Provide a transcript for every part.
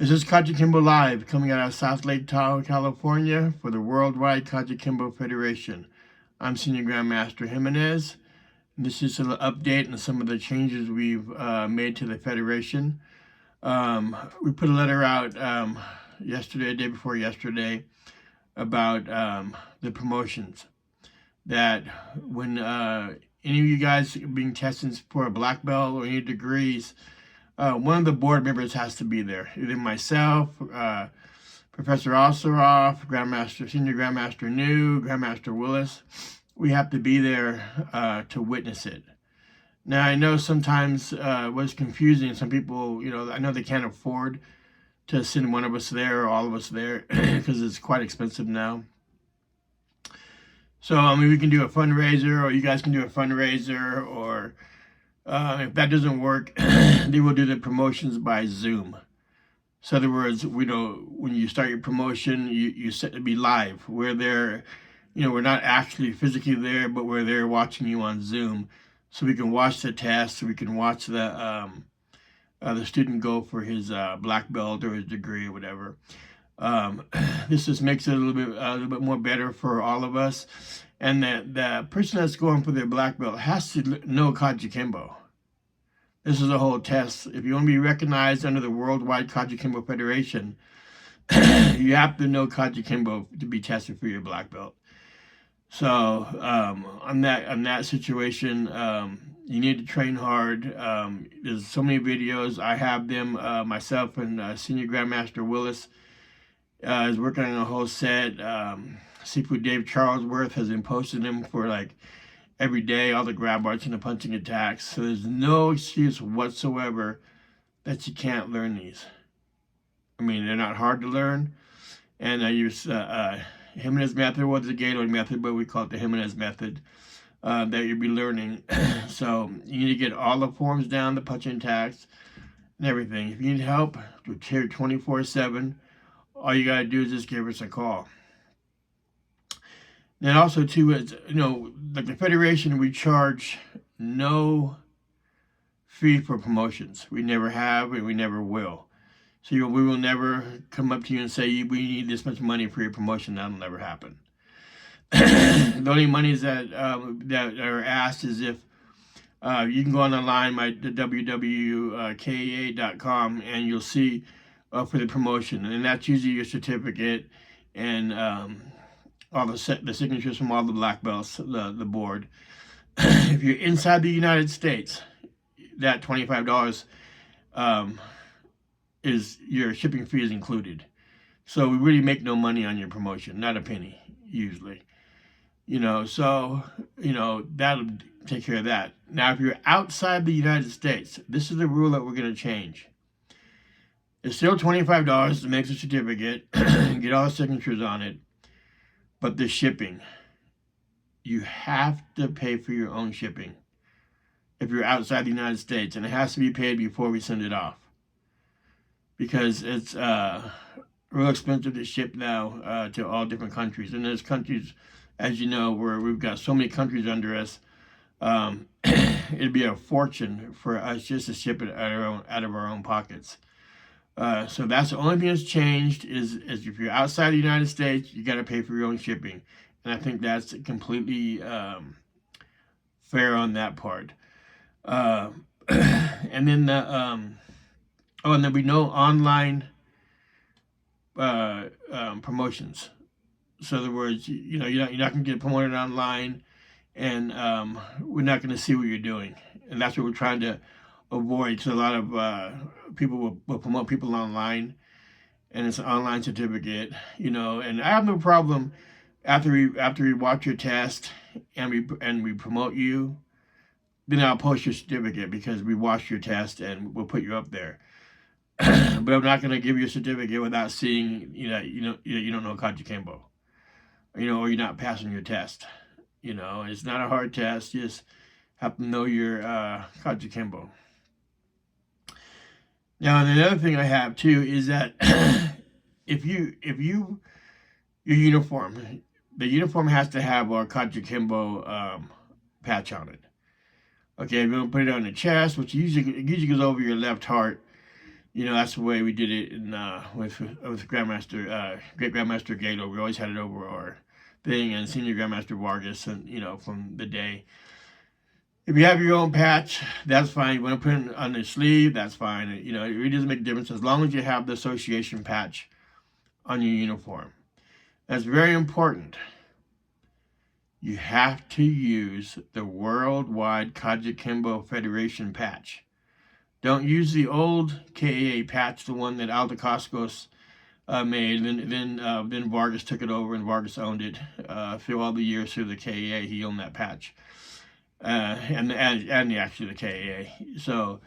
This is Kajukenbo Live, coming out of South Lake Tahoe, California, for the Worldwide Kajukenbo Federation. I'm Senior Grandmaster Jimenez, and this is an update on some of the changes we've made to the Federation. We put a letter out yesterday, day before yesterday, about the promotions. That when any of you guys are being tested for a black belt or any degrees, one of the board members has to be there. Either myself, Professor Osseroff, Senior Grandmaster New, Grandmaster Willis. We have to be there to witness it. Now, I know sometimes it was confusing. Some people, I know they can't afford to send one of us there or all of us there because it's quite expensive now. So, I mean, we can do a fundraiser, or you guys can do a fundraiser, or if that doesn't work, they will do the promotions by Zoom. So in other words, when you start your promotion, you set to be live. We're there, we're not actually physically there, but we're there watching you on Zoom. So we can watch the test, so we can watch the student go for his black belt or his degree or whatever. This just makes it a little bit more better for all of us. And the person that's going for their black belt has to know Kajukenbo. This is a whole test. If you want to be recognized under the Worldwide Kajukenbo Federation, you have to know Kajukenbo to be tested for your black belt. So on that situation, you need to train hard. There's so many videos. I have them myself, and Senior Grandmaster Willis is working on a whole set. Seafood Dave Charlesworth has been posting them for like every day, all the grab arts and the punching attacks. So there's no excuse whatsoever that you can't learn these. I mean, they're not hard to learn. And I use Jimenez method, was the Gaylord method, but we call it the Jimenez method that you'll be learning. So you need to get all the forms down, the punching attacks and everything. If you need help, we're here 24/7. All you gotta do is just give us a call. And also too is, like the Federation, we charge no fee for promotions. We never have, and we never will. So we will never come up to you and say, we need this much money for your promotion. That'll never happen. The only monies that are asked is if you can go online, the www.kea.com, and you'll see for the promotion. And that's usually your certificate and all the signatures from all the black belts, the board. If you're inside the United States, that $25 is your shipping fee is included. So we really make no money on your promotion, not a penny usually. So that'll take care of that. Now, if you're outside the United States, this is the rule that we're going to change. It's still $25 to make the certificate and get all the signatures on it. But the shipping, you have to pay for your own shipping if you're outside the United States, and it has to be paid before we send it off, because it's real expensive to ship now to all different countries. And there's countries, as you know, where we've got so many countries under us. It'd be a fortune for us just to ship it out of our own pockets. So that's the only thing that's changed is if you're outside the United States, you got to pay for your own shipping. And I think that's completely fair on that part. And then and there'll be no online promotions. So in other words, you're not going to get promoted online, and we're not going to see what you're doing. And that's what we're trying to avoid. So a lot of people will promote people online, and it's an online certificate, and I have no problem after we watch your test and we promote you, then I'll post your certificate because we watched your test and we'll put you up there. But I'm not going to give you a certificate without seeing you don't know Kajukenbo, or you're not passing your test. It's not a hard test. You just have to know your Kajukenbo. Now, and another thing I have too is that if your uniform, the uniform has to have our Kajukenbo patch on it. Okay, if you want to put it on the chest, which usually goes over your left heart, You know, that's the way we did it in with Grandmaster Great Grandmaster Gato. We always had it over our thing, and Senior Grandmaster Vargas, and you know, from the day. If you have your own patch, that's fine. You want to put it on the sleeve, that's fine. You know, it really doesn't make a difference as long as you have the association patch on your uniform. That's very important. You have to use the Worldwide Kajukenbo Federation patch. Don't use the old KAA patch, the one that Aldo Coscos made. Then Vargas took it over, and Vargas owned it through all the years through the KAA. He owned that patch, and actually the KAA. So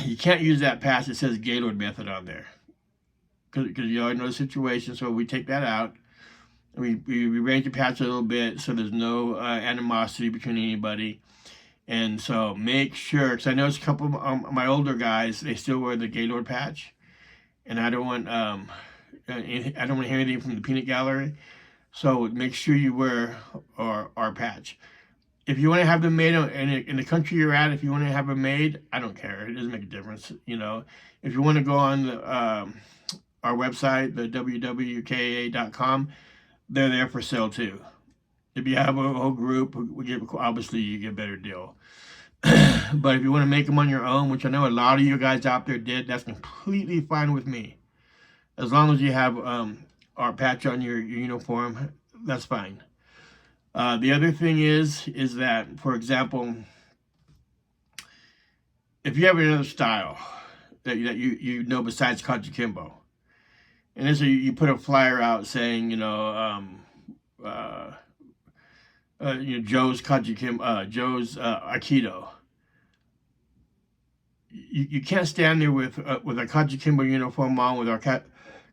you can't use that patch that says Gaylord method on there, because you already know the situation. So we take that out. We arrange the patch a little bit so there's no animosity between anybody. And so make sure, because I noticed a couple of my older guys, they still wear the Gaylord patch, and I don't want to hear anything from the peanut gallery. So make sure you wear our patch. If you want to have them made in the country you're at, if you want to have them made, I don't care. It doesn't make a difference. You know, if you want to go on our website, the www.kaa.com, they're there for sale too. If you have a whole group, obviously you get a better deal. But if you want to make them on your own, which I know a lot of you guys out there did, that's completely fine with me. As long as you have our patch on your uniform, that's fine. The other thing is that, for example, if you have another style that you know besides Kajukenbo, and then so you put a flyer out saying, Joe's Kajukenbo, Joe's Aikido. You can't stand there with a Kajukenbo uniform on with our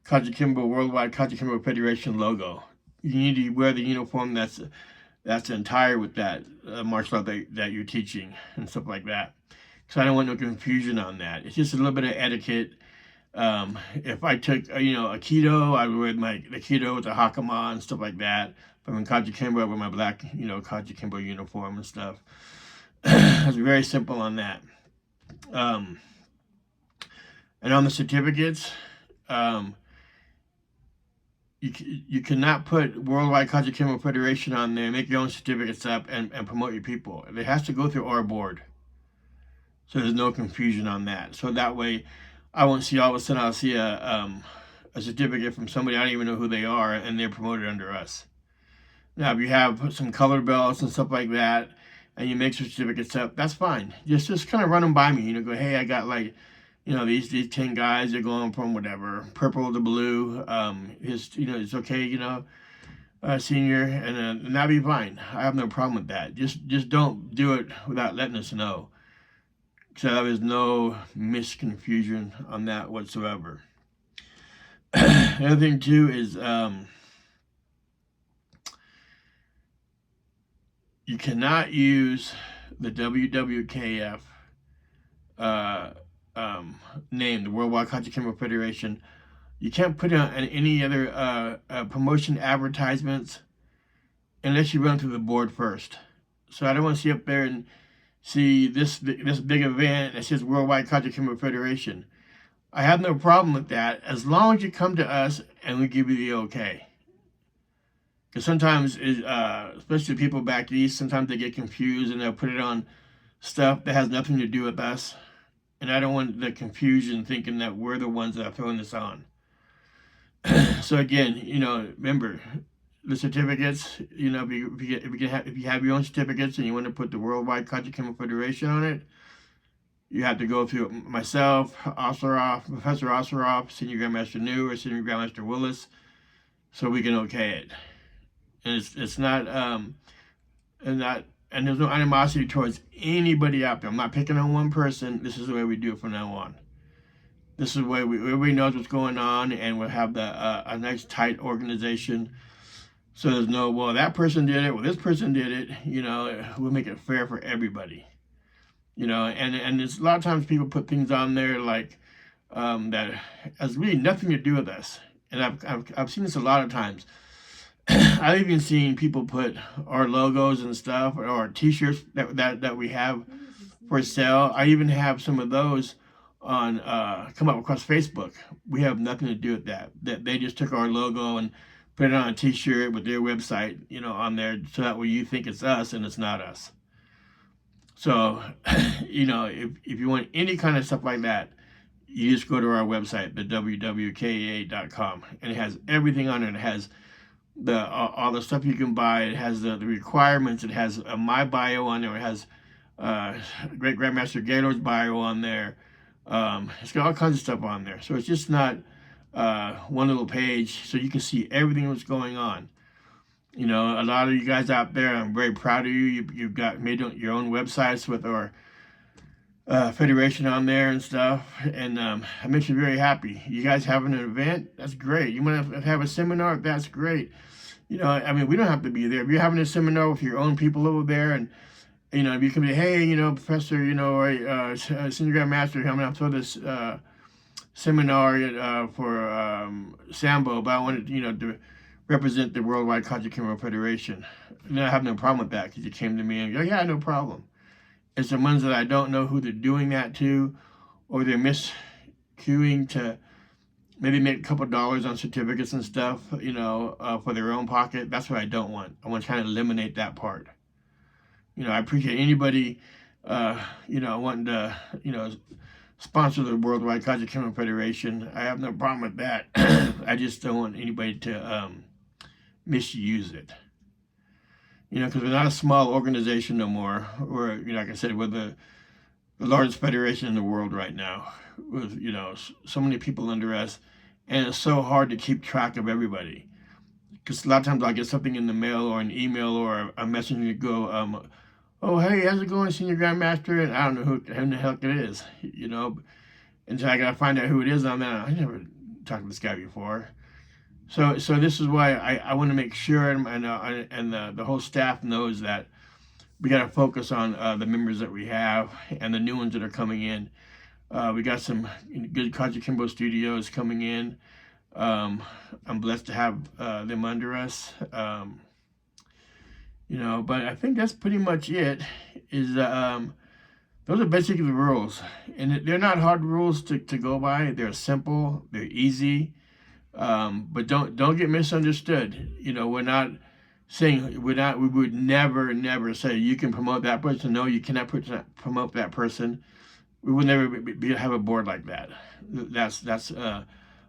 Kajukenbo Worldwide Kajukenbo Federation logo. You need to wear the uniform that's entire with that martial art that you're teaching and stuff like that. So I don't want no confusion on that. It's just a little bit of etiquette. If I took Aikido, I would wear the Aikido with the hakama and stuff like that. If I'm in Kajukenbo, I wear my black Kajukenbo uniform and stuff. It's very simple on that. And on the certificates, you cannot put Worldwide Kajukenbo Federation on there, make your own certificates up, and promote your people. It has to go through our board. So there's no confusion on that. So that way, I won't see all of a sudden I'll see a certificate from somebody I don't even know who they are, and they're promoted under us. Now, if you have some color belts and stuff like that, and you make certificates up, that's fine. Just kind of run them by me. Go, hey, I got these 10 guys. They're going from whatever purple to blue. It's okay. Senior, and that'd be fine. I have no problem with that. Just don't do it without letting us know, so there's no misconfusion on that whatsoever. Another thing too is you cannot use the WWKF name, the Worldwide Kajukenbo Federation. You can't put it on any other promotion advertisements unless you run through the board first. So I don't want to see up there and see this big event that says Worldwide Kajukenbo Federation. I have no problem with that as long as you come to us and we give you the okay. Because sometimes, especially people back east, sometimes they get confused and they'll put it on stuff that has nothing to do with us. And I don't want the confusion thinking that we're the ones that are throwing this on. So again, remember the certificates. If you have your own certificates and you want to put the Worldwide Kajukenbo Federation on it, you have to go through myself, Professor Osseroff, Senior Grandmaster New, or Senior Grandmaster Willis, so we can okay it. And it's not and there's no animosity towards anybody out there. I'm not picking on one person. This is the way we do it from now on. This is the way everybody knows what's going on, and we'll have a nice tight organization. So there's no, well, that person did it, well, this person did it. We'll make it fair for everybody. And there's a lot of times people put things on there like that has really nothing to do with us. And I've seen this a lot of times. I've even seen people put our logos and stuff, or our t-shirts that we have for sale. I even have some of those come up across Facebook. We have nothing to do with that. That they just took our logo and put it on a T-shirt with their website, on there, so that way you think it's us and it's not us. So, if you want any kind of stuff like that, you just go to our website, the www.kaa.com, and it has everything on it. It has all the stuff you can buy. It has the requirements. It has my bio on there. It has Great Grandmaster Gaylord's bio on there. It's got all kinds of stuff on there. So it's just not one little page, so you can see everything that's going on. A lot of you guys out there, I'm very proud of you. You've made your own websites with our federation on there and stuff, and it makes me very happy. You guys having an event, that's great. You want to have a seminar, that's great. We don't have to be there. If you're having a seminar with your own people over there, and if you can be, hey, Professor, or Senior Grand Master, I'm gonna throw this seminar for Sambo, but I wanted, to represent the Worldwide Kajukenbo Federation. I have no problem with that, because you came to me and go, yeah, no problem. It's the ones that I don't know who they're doing that to, or they're miscuing to maybe make a couple dollars on certificates and stuff, for their own pocket. That's what I don't want. I want to try to eliminate that part. I appreciate anybody, wanting to, sponsor the Worldwide Kajukenbo Federation. I have no problem with that. I just don't want anybody to misuse it. Because we're not a small organization no more. We're, like I said, we're the largest federation in the world right now, with, so many people under us, and it's so hard to keep track of everybody. Because a lot of times I'll get something in the mail or an email or a message and go, oh, hey, how's it going, Senior Grandmaster? And I don't know who the heck it is, until I gotta find out who it is. I never talked to this guy before. So this is why I want to make sure, and the whole staff knows that we got to focus on the members that we have and the new ones that are coming in. We got some good Kajukenbo studios coming in. I'm blessed to have them under us. But I think that's pretty much it. Those are basically the rules, and they're not hard rules to go by. They're simple. They're easy. But don't get misunderstood. We're not saying we would never say you can promote that person. No, you cannot promote that person. We would never have a board like that. That's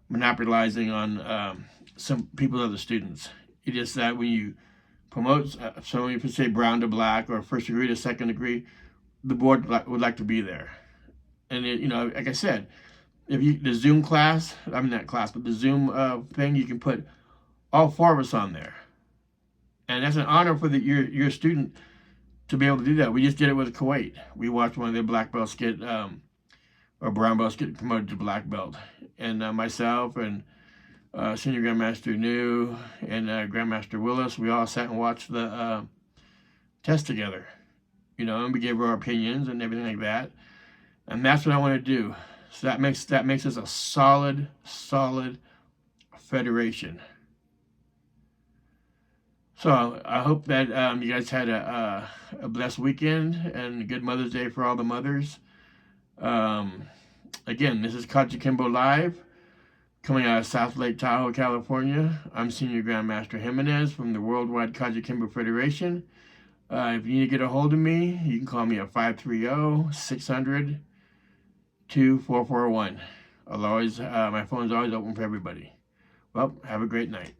monopolizing on some people's other students. It is that when you promote someone, if you say brown to black or first degree to second degree, the board would like to be there. And like I said, the Zoom class, the Zoom thing, you can put all 4 of us on there. And that's an honor for your student to be able to do that. We just did it with Kuwait. We watched one of their black belts get, or brown belts get promoted to black belt. And myself and Senior Grandmaster New and Grandmaster Willis, we all sat and watched the test together. And we gave our opinions and everything like that. And that's what I want to do. So that makes us a solid federation. So I hope that you guys had a blessed weekend and a good Mother's Day for all the mothers. Again, this is Kajukenbo Live, coming out of South Lake Tahoe, California. I'm Senior Grandmaster Jimenez from the Worldwide Kajukenbo Federation. If you need to get a hold of me, you can call me at 530-600-2441. My phone's always open for everybody. Well, have a great night.